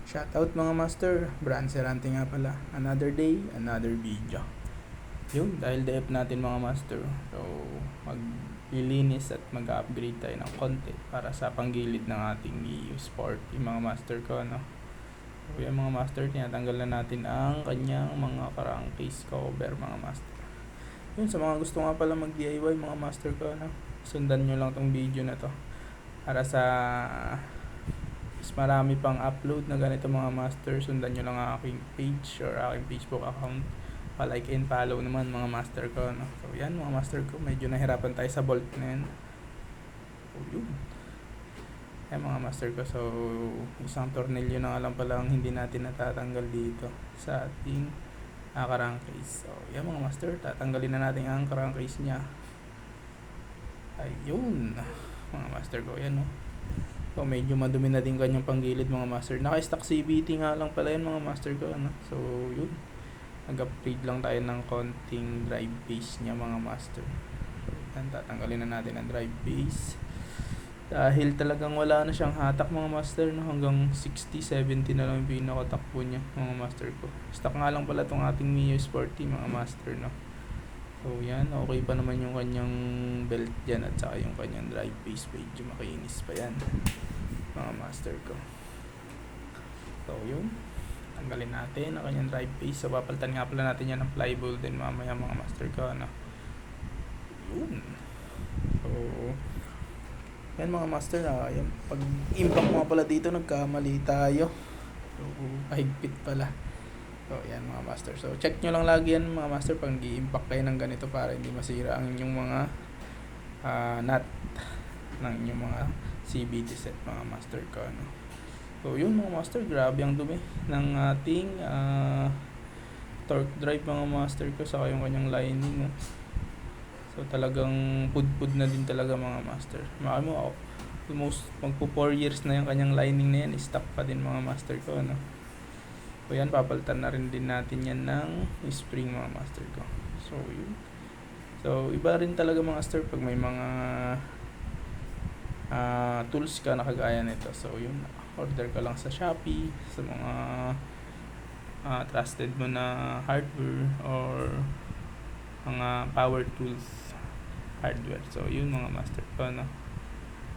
Shoutout mga master, Brand Serante nga pala. Another day, another video. Yun, dahil DF natin mga master. So, maglilinis at mag-upgrade tayo ng konti para sa panggilid ng ating EU Sport. Yung mga master ko, no? So, yung mga master, tinatanggal na natin ang kanyang mga crankcase cover mga master. Yun, sa mga gusto nga pala mag-DIY mga master ko, no? Sundan nyo lang tong video na to para sa mas marami pang upload na ganito mga master. Sundan nyo lang ang aking page or aking Facebook account, pa-like and follow naman mga master ko, no? So yan mga master ko, medyo nahirapan tayo sa bolt na yan. So yun, yan mga master ko. So isang tornilyo na nga lang pala ang hindi natin natatanggal dito sa ating crankcase. So yan mga master, tatanggalin na natin ang crankcase nya. Ayun mga master ko, yan, no? So medyo madumi na din kanyang panggilid mga master. Naka-stock CVT nga lang pala yan mga master ko, ano? So yun, nag-upgrade lang tayo ng konting drive base nya mga master. So yan, tatanggalin na natin ang drive base dahil talagang wala na siyang hatak mga master, no? Hanggang 60-70 na lang yung pinakatakbo nya mga master ko. Stock nga lang pala tong ating Mio Sporty mga master, no? So yan, okay pa naman yung kanyang belt dyan at saka yung kanyang drive base, medyo makinis pa yan mga master ko. So yun, tanggalin natin ang kanyang drive base. So papalitan nga pala natin yan ng flyball din mamaya mga master ko, ano? Yun. So yan mga master, yan. Pag impact mga pala dito, nagkamali tayo. So pahigpit pala. So yan mga master, so check nyo lang lagi yan mga master pag i-impact kayo ng ganito para hindi masira ang inyong mga nut ng inyong mga CVT set mga master ko, ano? So yun mga master, grabe ang dumi ng ating torque drive mga master ko, saka yung kanyang lining, no? So talagang pudpud na din talaga mga master. Mo almost magpo 4 years na yung kanyang lining na yan, stock pa din mga master ko, no? So yan, papalitan na rin din natin yan ng spring mga master ko. So yun, so iba rin talaga mga master pag may mga tools ka na kagaya nito. So yun, order ka lang sa Shopee sa mga trusted mo na hardware or mga power tools hardware. So yun mga master ko, no?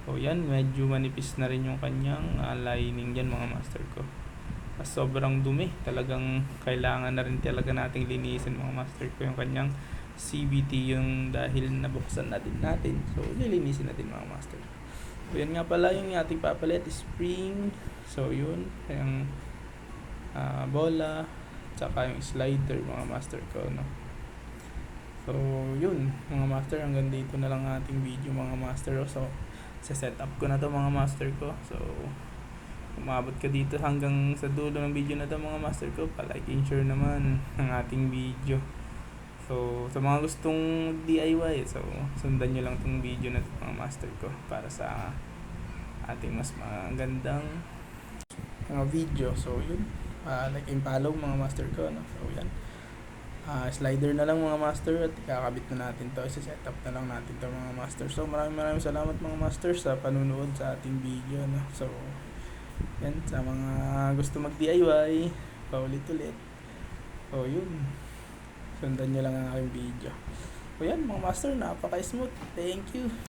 So yan, medyo manipis na rin yung kanyang lining dyan mga master ko. Sobrang dumi, talagang kailangan na rin talaga nating linisin mga master ko yung kanyang CVT, yung dahil nabuksan na din natin. So lilinisin natin mga master. So yan nga pala yung ating papalit, spring. So yun, yung bola, tsaka yung slider mga master ko, no? So yun mga master, hanggang dito na lang ating video mga master. So sa setup ko na to mga master ko. So umabot ka dito hanggang sa dulo ng video na to mga master ko, pa-like and share naman ng ating video. So sa mga gustong DIY, so sundan nyo lang tong video na to mga master ko para sa ating mas magandang video. So yun, like and follow mga master ko, no? So yan, slider na lang mga master at ikakabit na natin to, isa-set up na lang natin to mga master. So maraming salamat mga master sa panunood sa ating video, no? So yan, sa mga gusto mag-DIY, paulit-ulit. So yun, sundan nyo lang ang aking video. So yan mga master, napaka-smooth. Thank you.